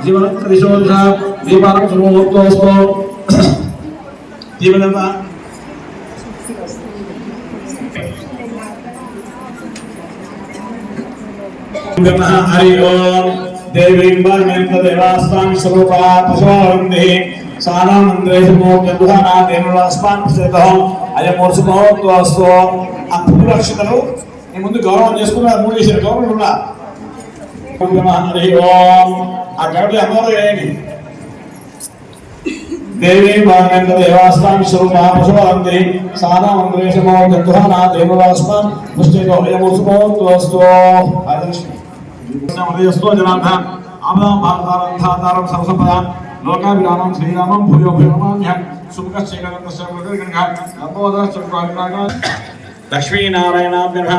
జీవనదిశోధ దీపానం సుమోక్తోస్తో జీవనత హరి ఓం దేవీం దేవాస్తాం స్వరూపా పశువందే సానామంద్రేశమోగ్యదుహనా దేవవాస్పాన్ ప్రసిద్ధం అయమూర్సుమోక్తోస్తో ఆ పువ్వు రక్షితలు నీ ముందు గౌరవం చేసుకున్నారు. 3 చేసిన గౌరవం ఉన్నా హరి ఓం ఆ గౌరవ అమోదం వేయండి. దేవీ భాగంత దేవాస్తాం స్వరూపా పశువందే సానామంద్రేశమోగ్యదుహనా దేవవాస్పాన్ ప్రసిద్ధం అయమూర్సుమోక్తోస్తో హృదయస్థో జనార్దన్ ఆమదాం భారతారం సరసపద లోకాభిరామం శ్రీరామం భూయో భూయమాన్యం సుముఖశ్చేకరంతస్య లక్ష్మీనారాయణాభ్యః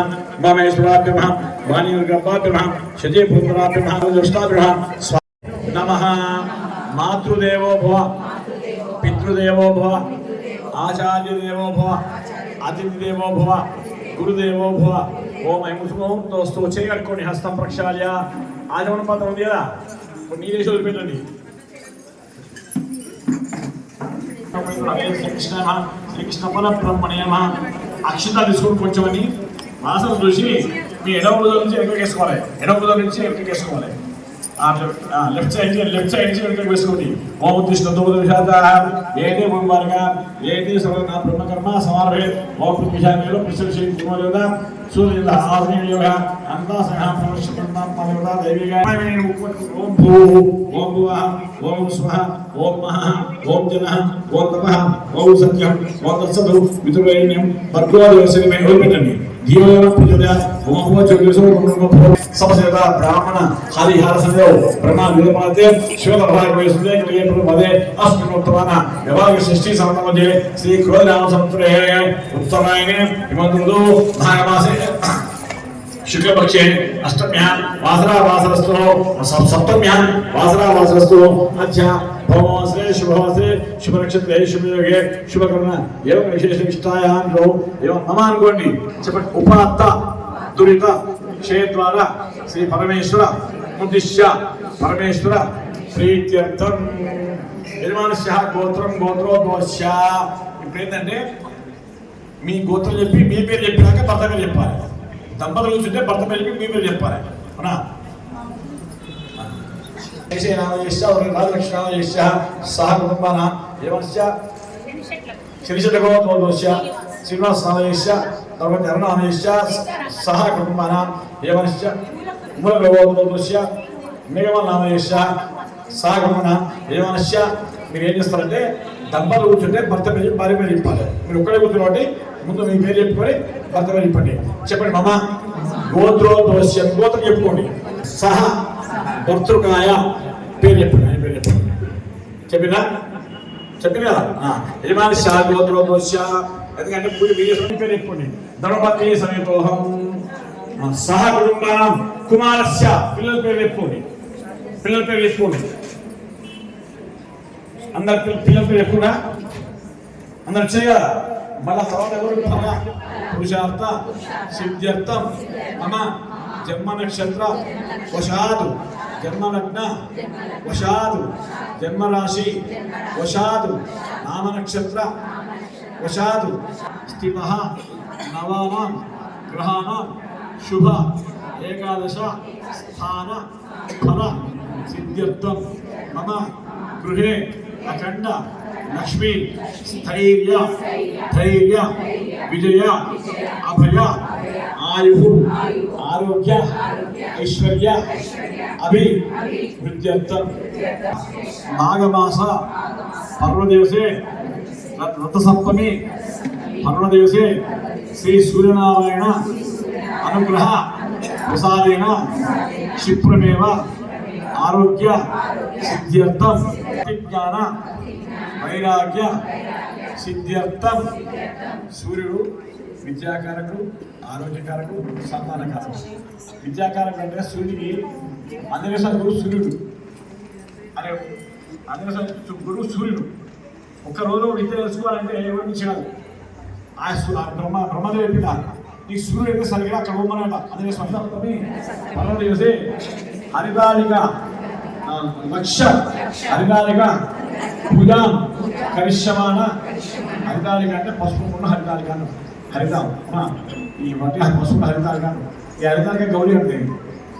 మమేశ్వరాభ్యః వాణీర్గర్భాభ్యః శతీపుత్రాభ్యః దుష్టాభ్యః నమః. మాతృదేవో భవ, పితృదేవో భవ, ఆచార్యదేవో భవ, అతిథిదేవో భవ, గురుదేవో భవ. ఓం ఐముసుమోక్తోస్తు. చేయగట్టుకోండి. హస్తం ప్రక్షాళ్య. ఆచమన పాత్ర ఉంది కదా, నీరేసి వదిలిపెట్టండి. శ్రీకృష్ణ శ్రీకృష్ణ పరబ్రహ్మణే నమః. అక్షింతలు తీసుకొని కొంచెం అని వాసన చూసి మీ ఎడవ బుధం నుంచి వెనక్కి వేసుకోవాలి. ఎడవ బుధం నుంచి వెనక్కి వేసుకోవాలి. లెఫ్ట్ సైడ్ నుంచి వెనక్కి వేసుకోండి. ఓం ఉద్దిష్ట ఏది మార్గా ఏది సర్వనా బ్రహ్మకర్మ సమారభే. ఓం విషయాలు ప్రశ్న సూర్య ఆగ్నేయ అంతాసహ ప్రవశ్యపంతాత్మదేవత దైవిగా. ఓం భూ ఓం భువః ఓం స్వః ఓం మహః ఓం జనః ఓం తపః ఓం సత్యం ఓం తత్సతు వితురేణ్యం భర్గో దేవస్య వదిలిపెట్టండి. ధీయోన పూజయ ఓం సమసేత బ్రాహ్మణ హరిహర సంయో బ్రహ్మ విదమాతే శివభాగవేసుదే క్రియే పదే అస్మినోత్తమాన వ్యవహార సృష్టి సమన్వయే శ్రీ క్రోధనామ సంత్రే ఉత్తరాయణే హిమంతుడు భాగమాసే शुक्लपक्षे अष्टम्यां वासरावासरस्तु सप्तम्यां वासरावासरस्तु अच्छा भववासरे शुभवासरे शुभनक्षत्रे शुभयोगे शुभकर्ण एवं विशेषनिष्ठायां द्वौ एवं नमानुकोण्डि చెప్పండి. ఉపాత్త దురిత క్షేత్వార శ్రీ పరమేశ్వర ఉద్దిశ్య పరమేశ్వర ప్రీత్యర్థం యజమానస్య గోత్రం గోత్రోద్వస్య. ఇప్పుడు ఏంటంటే మీ గోత్రం చెప్పి మీ పేరు చెప్పినాక భర్త పేరు చెప్పాలి. దంపతులు కూర్చుంటే భర్త పేరు మీ పేరు చెప్పాలి. అవునా? రాజలక్ష్మణ సహ కుటుంబాన ఏమస్య శ్రీశతకోద్వస్య శ్రీనివాసనామయస్య తర్వాత అరుణామయస్య సహ కుటుంబాన ఏమస్య మూలగోద్వస్య మేఘమనామయస్య సహ కుటుంబాన ఏమస్య. మీరు ఏం చేస్తారంటే దంపతులు కూర్చుంటే భర్త పేరు భార్య పేరు చెప్పాలి. మీరు ఒక్కడే కూర్చుని కాబట్టి ముందు మీ పేరు చెప్పుకొని భర్త పేరు చెప్పండి. చెప్పండి. మమ గోత్రోద్వస్యం గోత్రం చెప్పుకోండి. సహ భర్తృకాయ పేరు చెప్పండి. ఆయన పేరు చెప్పండి. చెప్పింది కదా. యజమాని సహ గోత్రోద్వస్య. ఎందుకంటే పూజ పేరు చెప్పుకోండి. ధర్మపత్ని సమేతోహం సహ కుటుంబానం కుమారస్య పిల్లల పేరు చెప్పుకోండి. పిల్లల పేరు చెప్పుకోండి. అందరు పిల్లల పేరు చెప్పుకున్నా అందరు చేయగా మళ్ళా తర్వాత ఎవరు పురుషార్థ సిద్ధ్యర్థం మమ జన్మ నక్షత్ర వశాదు జన్మలగ్న వశాదు జన్మరాశి వశాదు నామ నక్షత్ర వశాదు స్థిత నవానాం గ్రహాణం శుభ ఏకాదశ స్థాన ఫల సిద్ధ్యర్థం మమ గృహే అఖండ లక్ష్మీ స్థైర్య ధైర్య విజయ అభయ ఆయు ఆరోగ్య ఐశ్వర్య అభివృద్ధ్యర్థం మాఘమాస పర్వదివసే రథసప్తమి పర్వదివసే శ్రీ సూర్యనారాయణ అనుగ్రహ ప్రసాదేన క్షిప్రమేవ ఆరోగ్య సిద్ధ్యర్థం జ్ఞాన వైరాగ్య సిద్ధ్యర్థం. సూర్యుడు విద్యాకారకుడు, ఆరోగ్యకారకుడు, సంతానకారకుడు. విద్యాకారకుడు అంటే సూర్యుడికి అందరికీ గురువు సూర్యుడు అనే అందరికీ గురువు సూర్యుడు. ఒక్కరోజు విద్య తెలుసుకోవాలంటే ఎవరికి చేయాలి? ఆ బ్రహ్మదేవి చెప్పిన నీకు సూర్యుడు అయితే సరిగ్గా అక్కడ పోమనట. అందుకే స్వంతమి పర్వదివసే హరితాళిక లక్ష హరితాలిక పూజాం కరిష్యమాన. హరితాలిక అంటే పసుపు ఉన్న హరితాలిక హరితాం ఈ మట్టి పసుపు హరితాలిక. ఈ హరితాలిక గౌరీ అంటే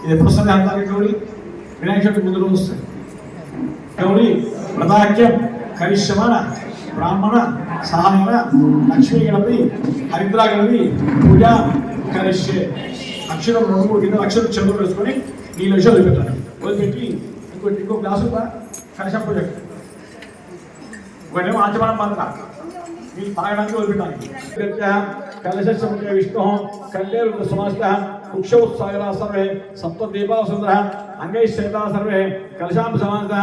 ఇది ఎప్పుడు వస్తుంది? హరితాలిక గౌరీ వినాయక చవితి ముందు రోజు వస్తుంది. గౌరీ వ్రతాఖ్యం కరిష్యమాన బ్రాహ్మణ సహాయన లక్ష్మీ గణపతి హరిద్రా గణపతి పూజ కరిష్యే. అక్షరం 2-3 కింద అక్షరం చదువు వేసుకొని ఈ లక్ష్యం వదిలిపెట్టాలి. వదిలిపెట్టి ఇంకో గ్లాసు కలశం పూజ ఒకటేమో ఆచమనం మాత్ర మీరు తాగడానికి వదిలిపెట్టాలి. కలశ విష్ణు కళ్లే సమాస్త కుక్షౌత్సాగరా సర్వే సప్తదీపాసుందర అంగైశ్చేతా సర్వే కలశాం సమాస్త.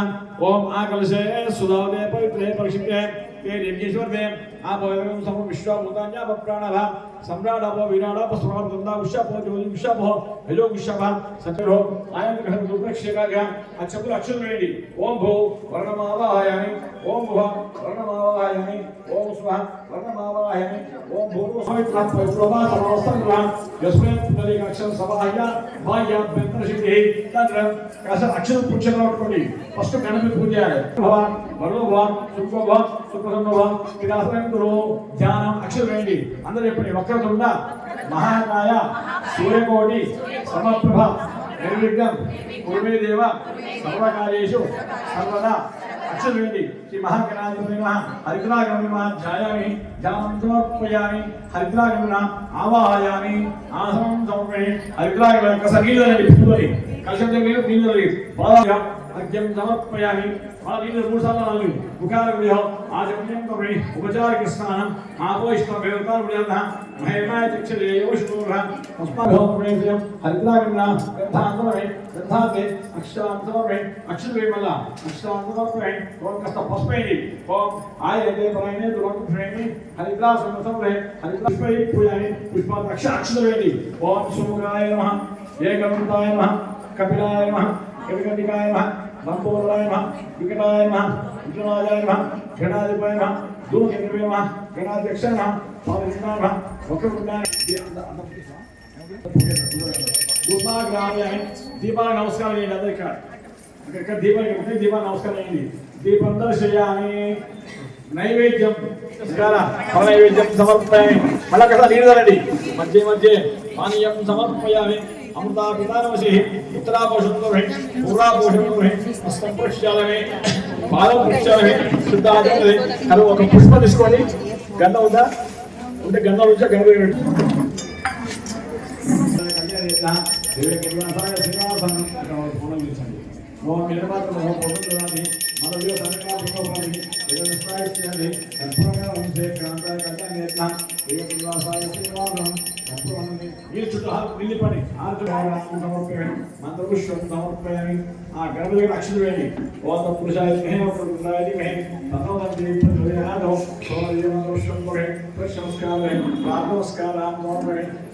ఓం ఆ కలశే సుధావదే పవిత్రే పరిశుద్ధే యజ్ఞేశ్వర్దే ఆపోయం సమ విశ్వభూతాన్యాప ప్రాణభ సమ్రాడభో విరాడభ స్మృతందా ఉషాభో జ్యోతి ఉషాభో యజో ఉషాభ సత్యభో ఆయన రుద్రక్షేకాగా ఆ చెప్పులు అక్షరం వేయండి. ఓం భూ వర్ణమావాహయామి ఓం భువ వర్ణమావాహయామి ఓం స్వ వర్ణమావాహయామి ఓం భూర్వ సమిత్ర పవిత్రమా సమవస్తంగా యస్మిన్ పునరిక అక్షరం సవాహయ బాహ్య భ్యంతరశక్తి తంత్ర అక్షరం పురుషంగా పట్టుకోండి. ఫస్ట్ గణపతి పూజ చేయాలి. భవాన్ వరుభవాన్ సుఖభవాన్ సుఖసంభవాన్ విరాసంతులు ధ్యానం అక్షరం వేయండి. అందరూ చెప్పండి. వక్రతుండ మహాకాయ సూర్యకోటి సమప్రభ నిర్విఘ్నం కుర్మే దేవ సర్వకార్యేషు సర్వదా అక్షరం వేయండి. శ్రీ మహాగణాధిపతి నమః హరిద్రాగణపతి నమః ధ్యాయామి ధ్యానం సమర్పయామి హరిద్రాగణపతిన ఆవాహయామి ఆసనం సమర్పయామి. హరిద్రాగణపతి ఒకసారి నీళ్ళు పుట్టుకొని కలశం దగ్గర నీళ్ళు అర్ఘ్యం సమర్పయామి. వాళ్ళ నీళ్ళు 3 సార్లు నాలుగు ముఖాల విడిహో ఆచమన్యం కమై ఉపచారిక స్నానం ఆపోయిష్ట భేవతాల విడిహ మహేమాయ చక్షరే యోషురః పుష్పభో ప్రేయం హరిద్రాగణ గ్రంథాంతమై గ్రంథాంతే అక్షరాంతమై అక్షరే మల్ల అక్షరాంతమై ఓం కస్త పుష్పైని ఓం ఆయతే పరైనే దురం ప్రేమి హరిద్రా సమసంరే హరిద్రా పుష్పై పూజాని పుష్పాత అక్షరవేది. ఓం సుముఖాయ నమః ఏకదంతాయ నమః కపిలాయ నమః కవికండికాయ నమః లంబోదరాయ నమః వికటాయ నమః విఘ్నరాజాయ నమః గణాధిపాయ నమః ధూమకేతువే నమః గణాధ్యక్షాయ నమః స్వామినాయ నమః వక్రతుండాయ దీపాల నమస్కారం చేయండి. అందరూ ఇక్కడ దీపాలు నమస్కారం చేయండి. దీపం దర్శయామి. నైవేద్యం నైవేద్యం సమర్పయామి. మళ్ళీ అక్కడ నీళ్ళు తాగండి. మధ్య మధ్య పానీయం సమర్పయామి. అమృతా పితానమసి ఉత్తరాపోషణమే పూర్వాపోషణమే హస్తం ప్రక్షాళమే పాదం ప్రక్షాళమే శుద్ధాచరణే. అది ఒక పుష్పం తీసుకోండి. గంధం ఉందా ఉంటే గంధం వచ్చా గంధ నిలిపండి. మంత్రపుష్పం సమర్పయామి. ఆ గణపతి అక్షరం వేయండి. ఓం పురుషాయ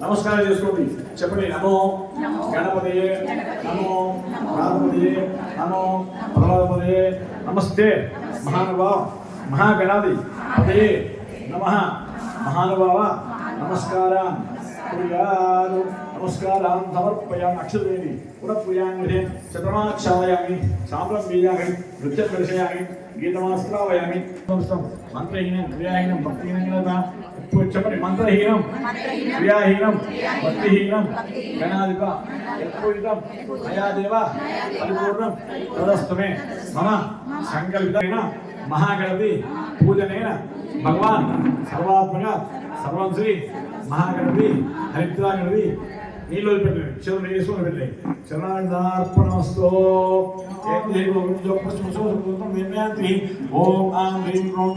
నమస్కారం చేసుకోండి. చెప్పండి. నమో గణపతియే నమో ప్రాణపతియే నమో ప్రహ్లాదపతియే నమస్తే మహానుభావ మహాగణాది పతయే నమః మహానుభావ నమస్కారం నమస్కారం సమర్పయామి. అక్షరం వేయండి. పునఃపూజామి చంద్రమాక్షాయామి సాంబ్రం బీజామి నృత్యం దర్శయామి గీతమాస్త్రావయామి. మంత్రహీనం క్రియాహీనం భక్తిహీనం చెప్పండి. మంత్రహీనం క్రియాహీనం భక్తిహీనం గణాధిప యత్పూజితం మయాదేవ పరిపూర్ణం తదస్తుమే మమ సంకల్పితేన మహాగణపతి పూజనేన భగవాన్ సర్వాత్మక సర్వం శ్రీ మహాగణపతి హరిద్రా గణపతి. నీళ్ళు వదిలిపెట్టండి. చెరువు వేసుకొని పెట్టండి. చరణార్పణమస్తు. ఓం ఆం హ్రీం క్రోం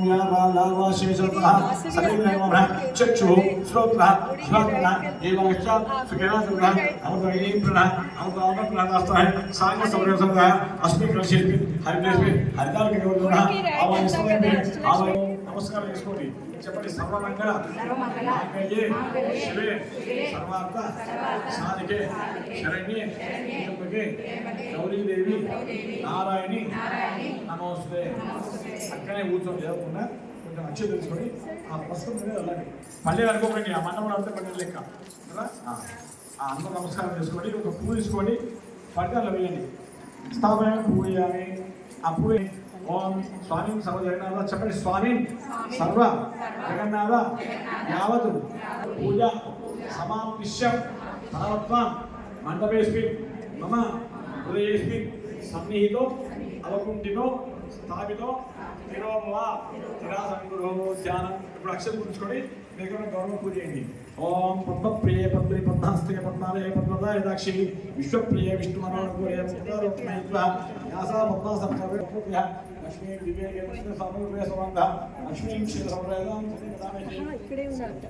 చక్షు శ్రోత్ర శ్రోత్ర ఏవాక్ష సుఖేనాసుర అమృత సాంగ సంరక్షణ అస్మి కృషి హరిదేశ్వరి హరిదాల నమస్కారం చేసుకోండి. చెప్పండి. సర్వమంగళ శివే సర్వార్థ సాధికే శరణ్యే త్ర్యంబకే గౌరీదేవి నారాయణి నమోస్తే. అక్కడే కూర్చొని చదవకుండా కొంచెం అక్షయ తెలుసుకొని ఆ పుస్తకం మీద వెళ్ళండి. మళ్ళీ అనుకోకండి. ఆ మండపం అంతా పడిన లెక్క కదా. అందరూ నమస్కారం చేసుకోండి. ఒక పువ్వు తీసుకోండి. పట్టాలు వేయండి. స్థాపయామి పూజయామి అప్పుడు ఓం స్వామి సర్వ జగన్నాథ చెప్పండి స్వామి సర్వ జగన్నాథ యావత్ పూజ సమాప్తిష్యం పరమత్వం మండపేస్మిన్ మమ హృదయేస్మిన్ సన్నిహితో అవకుంఠితో స్థాపితో తిరోభవ తిరాసంగురో ధ్యానం. ఇప్పుడు అక్షరం గుర్చుకొని దగ్గర గౌరవ పూజ చేయండి. ఓం పద్మప్రియ పద్మి పద్మాస్తే పద్మాలయ పద్మదాయ దాక్షి విశ్వప్రియ విష్ణు మనోహర యాసా పద్మాసంభవ్య లక్ష్మీ దివ్య సమూహ సంబంధ లక్ష్మీ క్షేత్ర సంప్రదాయం ఇక్కడే ఉన్నారట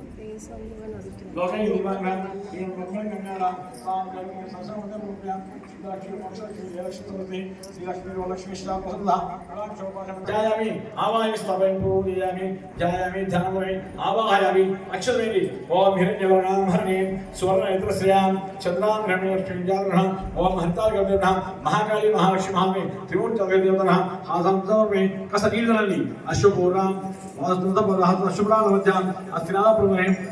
లోకై దివాంగ ఈ బ్రహ్మం గంగారా సాం గంగ సంసంగ రూప్య లక్ష్మీ పక్షి లక్ష్మీ శ్రీ లక్ష్మీ శ్రీ ప్రసన్న జాయామి ఆవాహయామి స్థాపయామి పూజయామి జాయామి ధ్యానమై ఆవాహయామి అక్షరమేది ఓం హిరణ్యవర్ణాం హరణీం సువర్ణనేత్రశ్రియాం చంద్రాం హిరణ్యలక్ష్మీజాగ్రహ ఓం హరితాగవ్యన మహాకాళీ మహాలక్ష్మి మహామి త్రిమూర్తిదేవతన హాసం సమర్పే కస నీళ్ళని అశ్వపూర్ణం అశ్వపురాణ మధ్యాం అస్థినాపురం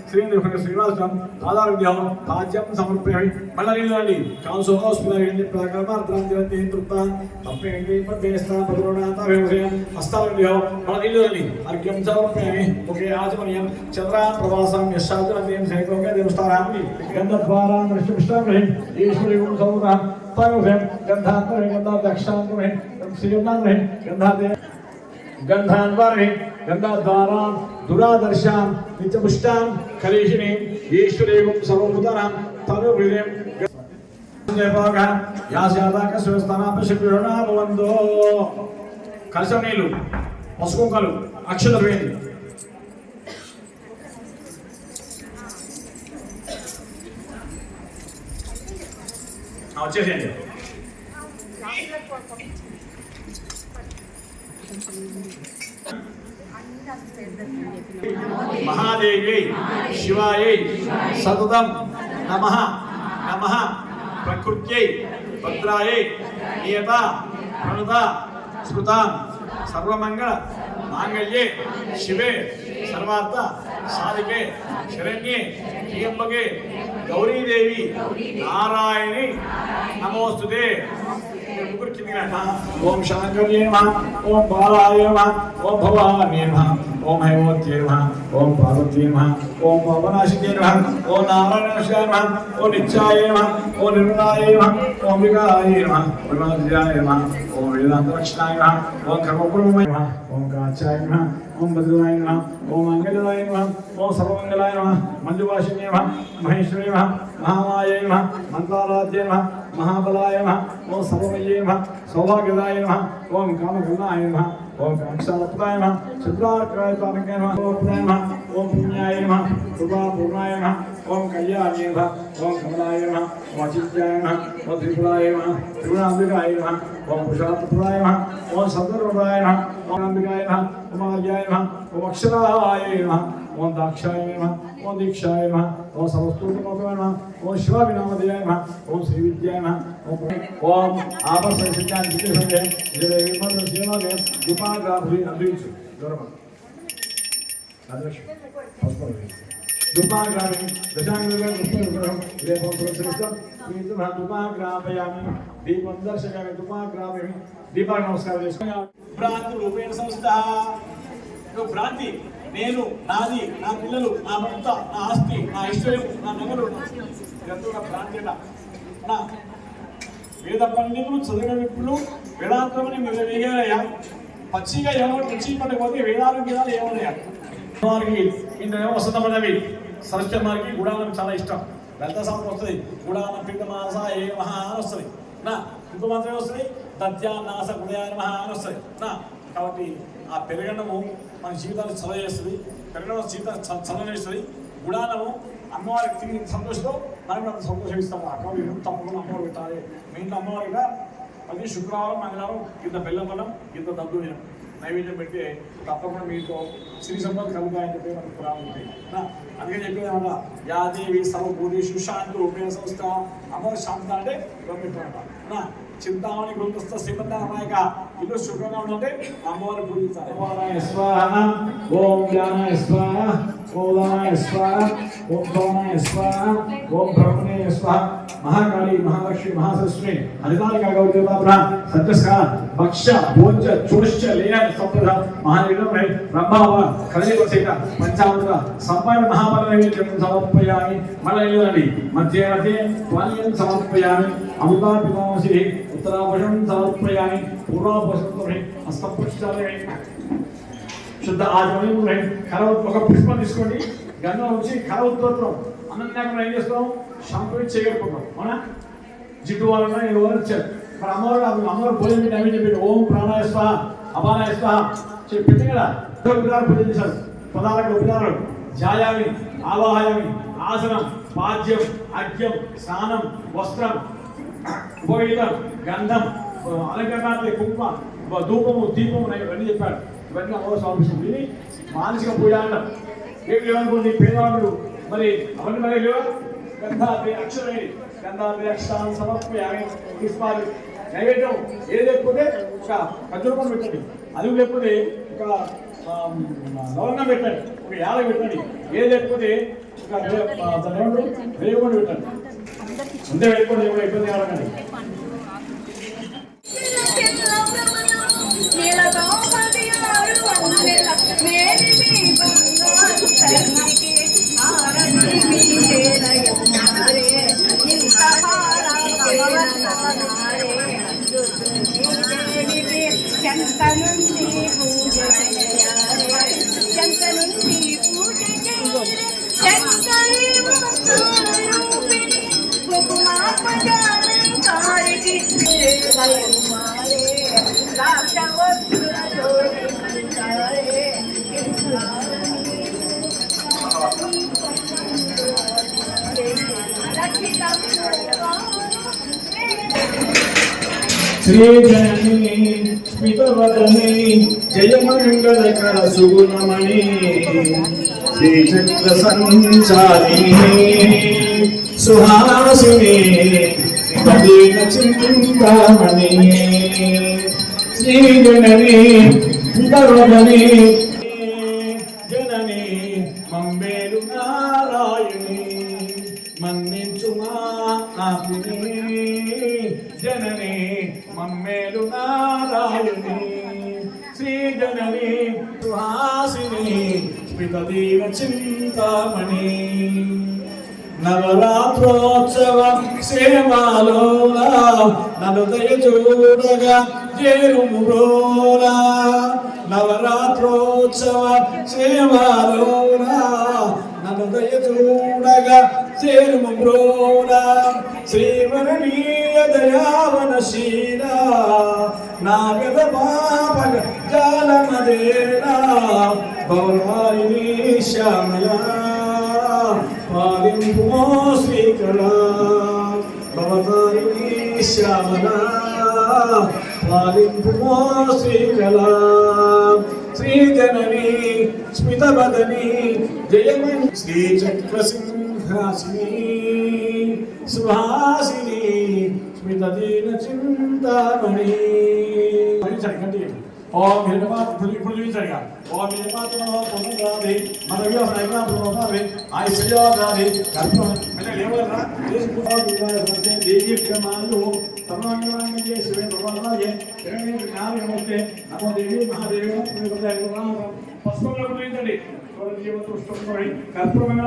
శ్రీనివాస శ్రీనివాసం ఆధారవ్యం రాజ్యం సమర్పయామి మళ్ళీ నీళ్ళని కాంసోస్మిని ప్రకర్మార్థాంతి తృప్తాం తప్పేంటి పద్మేస్తా పదురుణాతాభిషయం హస్తావ్యం మళ్ళీ నీళ్ళని అర్ఘ్యం సమర్పయామి ఒకే ఆచమనీయం చంద్రా ప్రవాసం యశాచనం శైకోగే దేవస్థానాన్ని గంధద్వారా దృష్టిష్టామి ఈశ్వరి గుణ సౌర తయోభ్యం గంధాంతరే గంధాదక్షాంతరే శ్రీగంధాంతరే గంధాదే గంధాన్వారే గంధాద్వారాం దురాదర్శాం నిత్యపుష్టాం కలీషిణీం ఈశ్వరీం సర్వభూతానాం తనుభృతిం యాశాదాకస్వస్థానాపశిపిరణాభవంతో కలశం నీళ్ళు పసుకుంకలు అక్షతలు వేయండి. వచ్చేసేయండి. మహాదేవి శివాయ సతతం నమః నమః ప్రకృత్యై భద్రాయై నియత ప్రణత స్మృతాం సర్వమంగళ మాంగళ్యే శివే సర్వార్థ సాధికే శరణ్యే త్ర్యంబకే గౌరీదేవి నారాయణి నమోస్తుతే. ఓం శాంకర్యే నమః ఓం బాలాయ నమః ఓం భవాన్యే నమః ఓం హైమవత్యే నమః ఓం పార్వత్యే నమః ఓం పవనాశికే నమః ఓం నారాయణాయ నమః ఓం నిత్యాయ నమః ఓం నిర్మలాయ నమః ఓం వికారాయ నమః ఓం వినాశాయ నమః ఓం వేదాంతరక్షణాయ నమః ఓం కర్మపురమాయ నమః ఓం కాచాయ నమః ఓం భద్రాయ నమః ఓం మంగళాయ నమః ఓం సర్వమంగళాయ నమః మంజువాసిన్యే నమః మహేశ్వరి నమః మహామాయే నమః మంత్రారాధ్యే నమః మహాబలాయ నమః ఓం సర్వమయే నమః సౌభాగ్యదాయ నమః ఓం కామగుణాయ నమః ఓం కాక్షాలప్రదాయ నమః చంద్రార్కాయ నమః ఓం పుణ్యాయ నమః కృపాపూర్ణాయ నమః ఓం కళ్యాణాయ నమః ఓం కమలాయ నమః ఓం అచిత్యాయ నమః ఓం త్రిపురాయ నమః త్రిగుణాంబికాయ నమః ఓం పురుషార్థప్రదాయ నమః ఓం సర్వప్రదాయ నమః ఓం అంబికాయ నమః ఓం ఆర్యాయ నమః ఓం అక్షరాయ నమః ఓం దాక్షాయ నమః ఓం దీక్షాయ నమః ఓం సర్వస్తోత్రమోకాయ నమః ఓం శివావినామదేయాయ నమః ఓం శ్రీ విద్యాయ నమః ఓం ఆపసంఖ్యాన్ విద్యసంగే జయదేవి మంత్ర సేవాదే దుపాగ్రాభి అందించు గౌరవం దుపాగ్రాభి దశాంగ పుష్పం ఇదే పంపురం దుపాగ్రాభయామి దీపం దర్శయామి దుపాగ్రాభయామి దీపాన్ని నమస్కారం చేసుకుని భ్రాంతి రూపేణ సంస్థ భ్రాంతి నేను నాది నా పిల్లలు నా భర్త నా ఆస్తి నా ఐశ్వర్యం నా నగలు ఇదంతా భ్రాంతి నా వేద పండితులు చదివిన వ్యక్తులు వేదాంతమని మీరు వేయాలయ్యా పచ్చిగా ఎవరు పచ్చి పడకపోతే వేదాలు ఏమన్నాయా వారికి ఇంతేమో వసతమైనవి సరస్వతి గుడానం చాలా ఇష్టం లలిత సంపద వస్తుంది గుడానం పిండమాస ఏ మహా అని వస్తుంది నా ఇంకో మాత్రమే వస్తుంది దత్యాన్నాస గుడయాన మహా అని వస్తుంది నా కాబట్టి ఆ పెరగడము మన జీవితాన్ని చల్ల చేస్తుంది పెరగడం జీవితాన్ని చల్లనిస్తుంది గుడానము అమ్మవారికి తిరిగి సంతోషంతో మనం కూడా సంతోషం ఇస్తాము అక్కడ తప్పకుండా అమ్మవారు పెట్టాలి మీ ఇంట్లో అమ్మవారిగా ప్రతి శుక్రవారం మంగళవారం ఇంత బెల్లం బలం ఇంత దద్దు నైవేద్యం పెడితే తప్పకుండా మీకు శ్రీ సంపద కలుగుతాయని చెప్పి మనకు పురాణం ఉంటాయి. అందుకే చెప్పేది ఏమన్నా యాదేవి సర్వభూతేషు శాంతి రూపేణ సంస్థ అమర శాంత అంటే బ్రహ్మిట్టు చింతామణి గురుస్థ శ్రీమంత అమాయక ఇల్లు శుభ్రంగా ఉంటే అమ్మవారిని పూజించాలి. ఓం జ్ఞానాయ స్వాహ ఓం దానాయ స్వాహ ఓం భవనాయ స్వాహ ఓం బ్రహ్మణే స్వాహ महाकाली महालक्ष्मी महासरस्वती हरितालिका गौरीदेवता सत्यस्कार भक्ष भोज चोष्य लेयन संप्रद महानिगम है ब्रह्माव कलिवसेक पंचामृत संपाय महाबल नैवेद्यं समर्पयामि मलयलि मध्ये मध्ये त्वाल्यं समर्पयामि अमृता पितामसी उत्तराभषं समर्पयामि पूर्वाभषं हस्तपुष्टालय शुद्ध आचमनीయం है కరవత్ ఒక పుష్పం తీసుకోండి గంధం వచ్చి కరవత్వం అనంతరం ఏం చేస్తాం షాంపూ చేయకపోతాం అవునా జిడ్డు వాళ్ళ ఎవరు వచ్చారు మరి అమ్మవారు భోజనం నైవేద్యం పెట్టి ఓం ప్రాణాయ స్వాహ అపానాయ స్వాహ చెప్పింది కదా ఉపచారాలు పూజ చేశారు 14 ఉపచారాలు ధ్యాయామి ఆవాహయామి ఆసనం పాద్యం అర్ఘ్యం స్నానం వస్త్రం ఉపవేదం గంధం అలంకరణార్థి కుంకుమ ధూపము దీపము ఇవన్నీ చెప్పాడు. ఇవన్నీ అమ్మవారు సమర్పిస్తుంది. ఇది మానసిక పూజ అంటాం. ఏం లేవనుకోండి పేదవాళ్ళు మరి అవన్నీ మరి లేవా గంధాద్రి అక్షరమే గంధాద్రి అక్షరాన్ని సమర్పయామి పుష్పాలు నైవేద్యం ఏది లేకపోతే ఒక ఖర్జూరం పెట్టండి, అది లేకపోతే ఒక లవంగం పెట్టండి, ఒక యాలకి పెట్టండి, ఏది లేకపోతే ఒక రేగుండి పెట్టండి. అంతే పెట్టుకోండి, ఎవరు ఇబ్బంది కావాలండి. శ్రీ జనని స్మితవదని జయమంగళకర సుగుణమణి శ్రీ చక్ర సంచారిణి సుహాసిని పదేన చింతామణి శ్రీ జనని స్మితవదని జనని మంబేరు నారాయణి మన్నించుమా ఆపిని జనని మమ్మేలు నారాయణి శ్రీ జనని సుహాసిని స్మితదీన చింతామణి నవరాత్రోత్సవ సేవాలోల నలుదయ చూడగా చేరుమురోల నవరాత్రోత్సవ సేవాలోల నలుదయ చూడగా చేరుమురోల శ్రీవరణీయ దయావనశీల నాగద పాపగ జాలమదేలా భవనాయిని శ్యామల పాలింపుమో శ్రీకళా భవనాయిని శ్యామల పాలింపుమో శ్రీకళా శ్రీజనని స్మితవదని జయమణి శ్రీచక్రసింహాసిని సుహాసిని స్మితదీన చింతామణి. ఓం హిరణమాత్రిగా ఓం హిరణమాత్రి మనవి ఐశ్వర్యాది కల్పన లేవరా దేశమాలు సమాంగమాంగే శివే భగవానాయ నమస్తే నమో దేవి మహాదేవి పసుపులో పూజించండి. కర్పూరమైన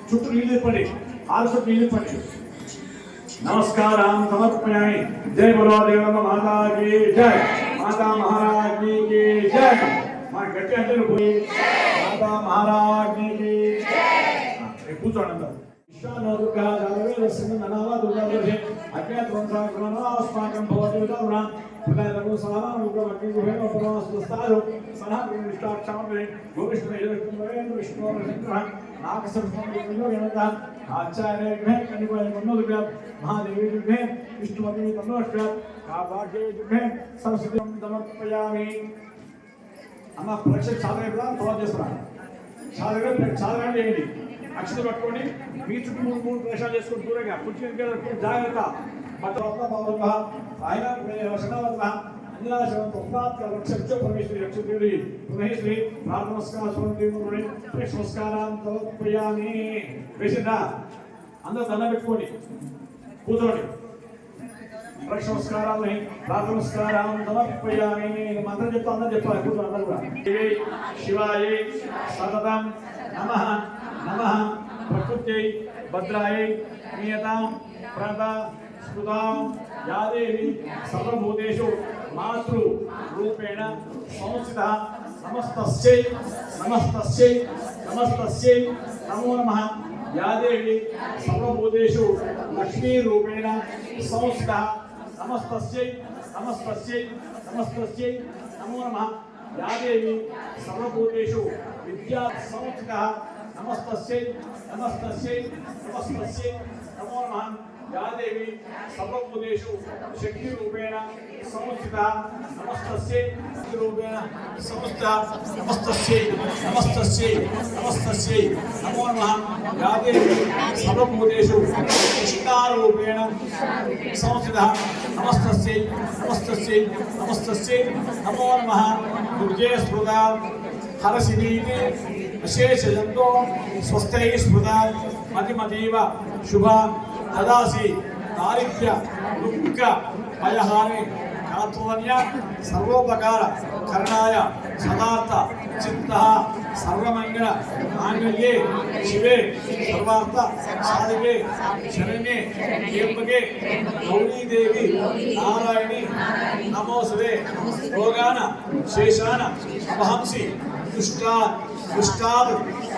చుట్టూ నీళ్ళు ఇప్పండి, 6 చుట్టూ నీళ్ళు ఇప్పండి. नमस्कारां समर्पयामि. जय बोलो देवम्मा माता की जय, माता महाराज की जय. मां गट्टी अंटे कोई माता महाराज की जय. కూర్చోండి. విశ్వానో దుర్గా జానవే రస్మి ననావా దుర్గా దేవే అజ్ఞాత వంశా గ్రహణాస్పాకం భవతి విదౌనా పునరగు సమానం ఉగ్రమగ్ని గుహేన ఉపవాసస్తాయో సనా నిష్ఠాక్షామే గోవిష్ణు ఏకవేంద్ర విష్ణు రసింద్ర నాగసర్పంలో గణత आचार्य ग्रह कनिवाय मनोदग्रह महादेवी ग्रह विष्णुपति तन्नोष्ट काभाग्य ग्रह सरस्वती సమర్పయామి. అమ్మ పరీక్ష సాధన తర్వాత చేస్తున్నా. సాధన చేయండి. అక్షత పట్టుకోండి. మీ చుట్టూ మూడు ప్రవేశాలు చేసుకుని దూరంగా కూర్చుని జాగ్రత్త. ఆయన వేసిందా? అందరూ దండం పెట్టుకోండి, కూర్చోండి. నమస్కారాలని నమస్కారం సమర్పయామి. మంత్రం చెప్తా అందరూ చెప్పాలి, కూర్చోండి అందరూ కూడా. శివాయ సతతం నమః నమః ప్రకృత్యై భద్రాయై నియతాం ప్రద స్మృతాం యాదేవి సర్వభూతేషు మాతృ రూపేణ సంస్థితః నమస్తస్యై నమస్తస్యై నమస్తస్యై నమో నమః యాదేవి సర్వభూతేషు లక్ష్మీ రూపేణ సంస్థితః నమస్తస్యై నమస్తస్యై నమస్తస్యై నమో నమః యాదేవి సర్వభూతేషు విద్యా సంస్థితః నమస్తస్యై నమస్తస్యై నమస్తస్యై నమో నమః యాదేవి సర్వభూతేషు శక్తి రూపేణ సంస్థితః నమస్తస్యై రూపేణ సంస్థితః నమస్తస్యై నమస్తస్యై నమస్తస్యై నమో నమః యాదేవి సర్వభూతేషు శిక్షారూపేణ సంస్థితః నమస్తస్యై నమస్తస్యై నమస్తస్యై నమో నమః దుర్గే స్మృతా హరసినీతి విశేషజంతో స్వస్థై స్మృతా మతిమతీవ శుభ దదాసి దారిద్ర్య దుఃఖ భయహాని కాత్వన్య సర్వోపకార కరణాయ సదార్థ చిత్త సర్వమంగళ మాంగళ్యే శివే సర్వార్థ సాధికే శరణ్యే త్ర్యంబకే గౌరీదేవి నారాయణి నమోస్తుతే. రోగాన శేషాన అపహంసి దుష్టాద్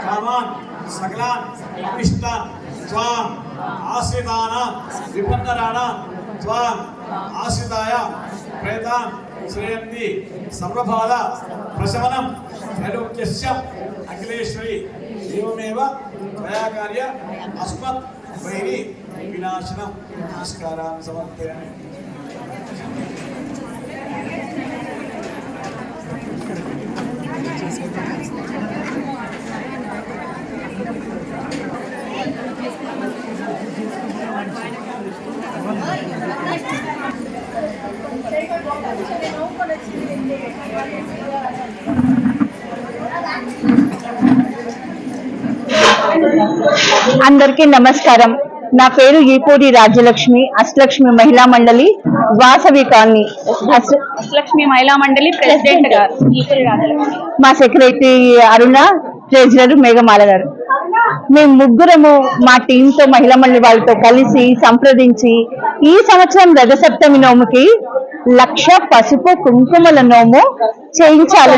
కామాన్ సకలాన్ అభిష్టాన్ త్వాం ఆశ్రితానాం విపన్నరాణాం త్వాం ఆశ్రితాయ ప్రేతాన్ శ్రేయంతి సర్వబాధ ప్రశమనం త్రైలోక్యస్య అఖిలేశ్వరి ఏవమేవ త్వయాకార్య అస్మత్ వైరి వినాశనం. నమస్కారాన్ని సమర్పయామి. అందరికీ నమస్కారం. నా పేరు ఈపూరి రాజ్యలక్ష్మి, అష్టలక్ష్మి మహిళా మండలి వాసవి కాలనీ అష్టలక్ష్మి మహిళా మండలి ప్రెసిడెంట్ గారు ఈపూరి రాజ్యలక్ష్మి, మా సెక్రటరీ అరుణ, ట్రెజరర్ మేఘమాల గారు. మేము ముగ్గురము మా టీంతో మహిళా మండలి వాళ్ళతో కలిసి సంప్రదించి ఈ సంవత్సరం రథసప్తమి నోముకి 1,00,000 పసుపు కుంకుమల నోము చేయించాలి.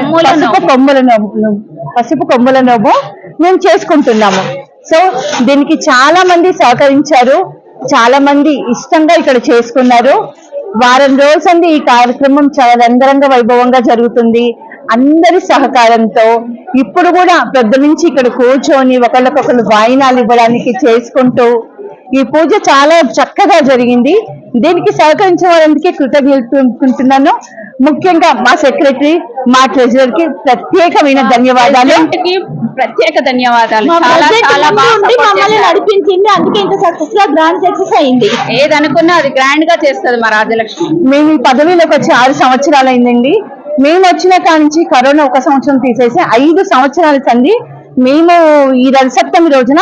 పసుపు కొమ్ముల నోము మేము చేసుకుంటున్నాము. సో దీనికి చాలా మంది సహకరించారు, చాలా మంది ఇష్టంగా ఇక్కడ చేసుకున్నారు. వారం రోజుంది ఈ కార్యక్రమం చాలా రంగరంగ వైభవంగా జరుగుతుంది అందరి సహకారంతో. ఇప్పుడు కూడా పెద్ద నుంచి ఇక్కడ కూర్చొని ఒకళ్ళకొకళ్ళు వాయినాలు ఇవ్వడానికి చేసుకుంటూ ఈ పూజ చాలా చక్కగా జరిగింది. దీనికి సహకరించిన వారందరికీ కృతజ్ఞతలు. ముఖ్యంగా మా సెక్రటరీ, మా ట్రెజరర్ కి ప్రత్యేకమైన ధన్యవాదాలు. ప్రత్యేక ధన్యవాదాలు. మమ్మల్ని నడిపించింది, అందుకే ఇంత సక్సెస్ గా గ్రాండ్ సక్సెస్ అయింది. ఏదనుకున్నా అది గ్రాండ్ గా చేస్తుంది మా రాజ్యలక్ష్మి. మేము ఈ పదవిలోకి వచ్చి 6 సంవత్సరాలు అయిందండి. మేము వచ్చిన కాడి నుంచి కరోనా 1 సంవత్సరం తీసేసి 5 సంవత్సరాల సంది మేము ఈ రథసప్తమి రోజున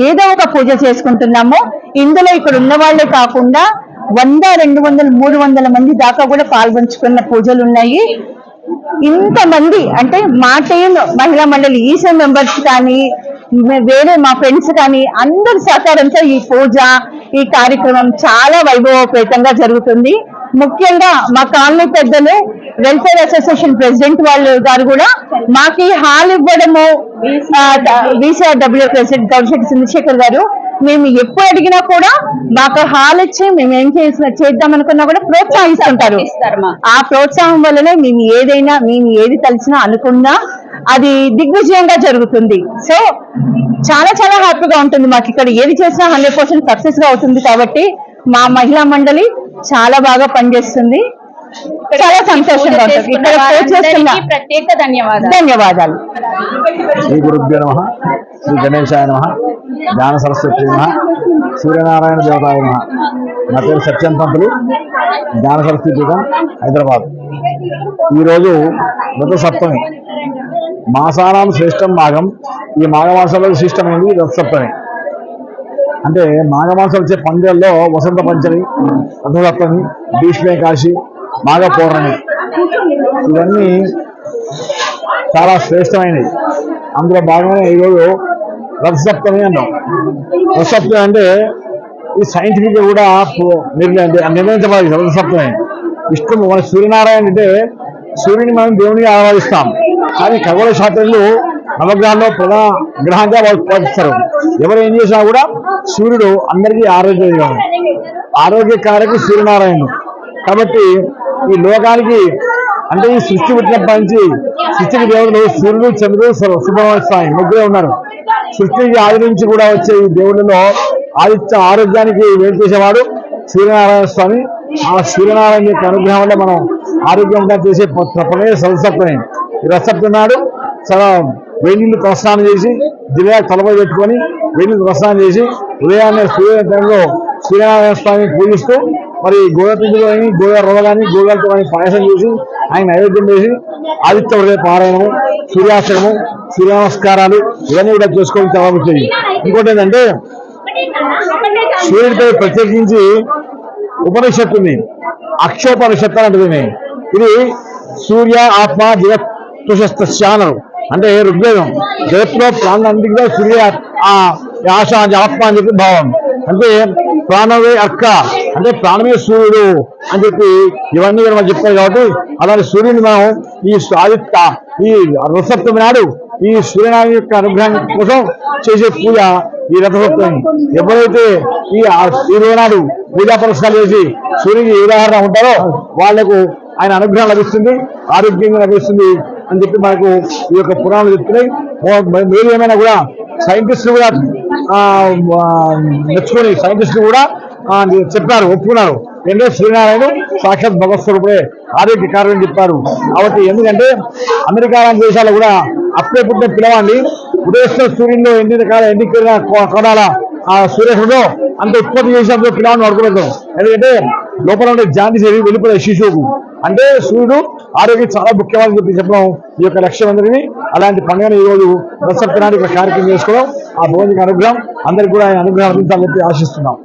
ఏదో ఒక పూజ చేసుకుంటున్నాము. ఇందులో ఇక్కడ ఉన్న వాళ్ళే కాకుండా 100, 200, 300 మంది దాకా కూడా పాల్గొంచుకున్న పూజలు ఉన్నాయి. ఇంతమంది అంటే మా టీం మహిళా మండలి ఈసీ మెంబర్స్ కానీ వేరే మా ఫ్రెండ్స్ కానీ అందరి సహకారంతో ఈ పూజ, ఈ కార్యక్రమం చాలా వైభవోపేతంగా జరుగుతుంది. ముఖ్యంగా మా కాలనీ పెద్దలు, వెల్ఫేర్ అసోసియేషన్ ప్రెసిడెంట్ వాళ్ళు గారు కూడా మాకు ఈ హాల్ ఇవ్వడము, VCRW ప్రెసిడెంట్ గౌరిశెట్టి చంద్రశేఖర్ గారు మేము ఎప్పుడు అడిగినా కూడా మాకు హాల్ ఇచ్చి మేము ఏం చేద్దాం అనుకున్నా కూడా ప్రోత్సహిస్తుంటారు. ఆ ప్రోత్సాహం వల్లనే మేము ఏది తలిచినా అనుకున్నా అది దిగ్విజయంగా జరుగుతుంది. సో చాలా చాలా హ్యాపీగా ఉంటుంది. మాకు ఇక్కడ ఏది చేసినా 100% సక్సెస్ గా అవుతుంది. కాబట్టి మా మహిళా మండలి చాలా బాగా పనిచేస్తుంది. చాలా సంతోషంగా ఉంటుంది. ఇక్కడ పూజ చేస్తున్న ప్రత్యేక ధన్యవాదాలు. ధన్యవాదాలు. శ్రీ గురుభ్యో నమః. శ్రీ గణేశాయ నమః. జ్ఞాన సరస్వతి నమః. సూర్యనారాయణ దేవతాయ నమః. నా పేరు సత్యం పంతులు, జ్ఞాన సరస్వతి పీఠం, హైదరాబాద్. ఈరోజు రథ సప్తమి, మాసానాం శ్రేష్టం మాఘం. ఈ మాఘమాసంలో విశిష్టమైనది రథ సప్తమి. అంటే మాఘమాసం వచ్చే పండుగల్లో వసంత పంచమి, రథసప్తమి, భీష్మేకాశి, మాఘ పౌర్ణమి ఇవన్నీ చాలా శ్రేష్టమైనవి. అందులో భాగంగా ఈరోజు రథసప్తమి అన్నాం. రథసప్తమి అంటే ఈ సైంటిఫిక్ కూడా నిర్ణయించబడింది. రథసప్తమి విష్ణు మన సూర్యనారాయణ అంటే సూర్యుని మనం దేవునిగా ఆరాధిస్తాం. కానీ ఖగోళ శాస్త్రంలో నవగ్రహాల్లో ప్రధాన గ్రహంగా వాళ్ళు పాటిస్తారు. ఎవరు ఏం చేసినా కూడా సూర్యుడు అందరికీ ఆరోగ్యకారకి సూర్యనారాయణుడు. కాబట్టి ఈ లోకానికి అంటే ఈ సృష్టి పుట్టినప్పటి నుంచి సృష్టికి దేవుడు సూర్యుడు, చంద్రుడు, సుబ్రహ్మణ్య స్వామి ముగ్గురే ఉన్నారు. సృష్టికి ఆది నుంచి కూడా వచ్చే ఈ దేవుడిలో ఆరోగ్యానికి వేలు చేసేవాడు సూర్యనారాయణ స్వామి. ఆ సూర్యనారాయణ యొక్క అనుగ్రహం వల్ల మనం ఆరోగ్యంగా చేసే తప్పనే రథసప్తమి. ఈ రథసప్తమి నాడు చాలా వేణీళ్ళు ప్రస్థానం చేసి జిల్లా తలపై పెట్టుకొని వేణీళ్ళు ప్రస్థానం చేసి ఉదయాన్నే సూర్యోదయంలో సూర్యనారాయణ స్వామిని పూజిస్తూ మరి గోధుమతో కానీ గోధుమ రవ్వ కానీ గోధుమలతో కానీ పాయసం చేసి ఆయన నైవేద్యం చేసి ఆదిత్య హృదయ పారాయణము, సూర్యాశ్రమము, సూర్య నమస్కారాలు ఇవన్నీ కూడా చేసుకోవడం చాలా ముఖ్యం. ఇంకోటి ఏంటంటే సూర్యుడిపై ప్రత్యేకించి ఉపనిషత్తు ఉంది, అక్షోపనిషత్తు అంటుంది. ఇది సూర్య ఆత్మ జగత్తుషానరు అంటే ఋగ్వేదం. జగత్తులో ప్రాణానికి కూడా సూర్య ఆశ ఆత్మ అని చెప్పి భావం. అంటే ప్రాణమే అక్క అంటే ప్రాణమే సూర్యుడు అని చెప్పి ఇవన్నీ కూడా మనం చెప్తారు. కాబట్టి అలాంటి సూర్యుని మనం ఈ రథసప్తమి నాడు ఈ సూర్యనారాయణ యొక్క అనుగ్రహం కోసం చేసే పూజ ఈ రథసప్తమి. ఎవరైతే ఈ రోజు నాడు పూజా పురస్కారాలు చేసి సూర్యునికి ఉదాహరణ ఉంటారో వాళ్లకు ఆయన అనుగ్రహం లభిస్తుంది, ఆరోగ్యంగా లభిస్తుంది అని చెప్పి మనకు ఈ యొక్క పురాణాలు చెప్తున్నాయి. మీరు ఏమైనా కూడా సైంటిస్టులు కూడా మెచ్చుకొని సైంటిస్టులు కూడా చెప్పారు, ఒప్పుకున్నారు. ఏంటంటే సూర్యనారాయణ సాక్షాత్ భగవత్ స్వరూపుడే ఆరోగ్యకారని చెప్పారు. కాబట్టి ఎందుకంటే అమెరికా లాంటి దేశాలు కూడా అప్పుడే పుట్టిన పిల్లవాడిని ఉదయిస్తున్న సూర్యుల్లో ఎన్ని రకాల ఎన్ని కొనాల సూర్యుడు అంత ఉత్పత్తి చేసినప్పుడు పిల్లవాడిని పడుకోవడం. ఎందుకంటే లోపల ఉండే జాండీస్ వెళ్ళిపోయే శిశువుకు. అంటే సూర్యుడు ఆరోగ్యం చాలా ముఖ్యమని చెప్పడం ఈ యొక్క లక్ష్యం అందరినీ. అలాంటి పండుగను ఈ రోజు రథసప్తమి ఇక్కడ కార్యక్రమం చేసుకోవడం ఆ భగవంతుని అనుగ్రహం అందరికీ కూడా ఆయన అనుగ్రహం అందించాలని చెప్పి ఆశిస్తున్నాం.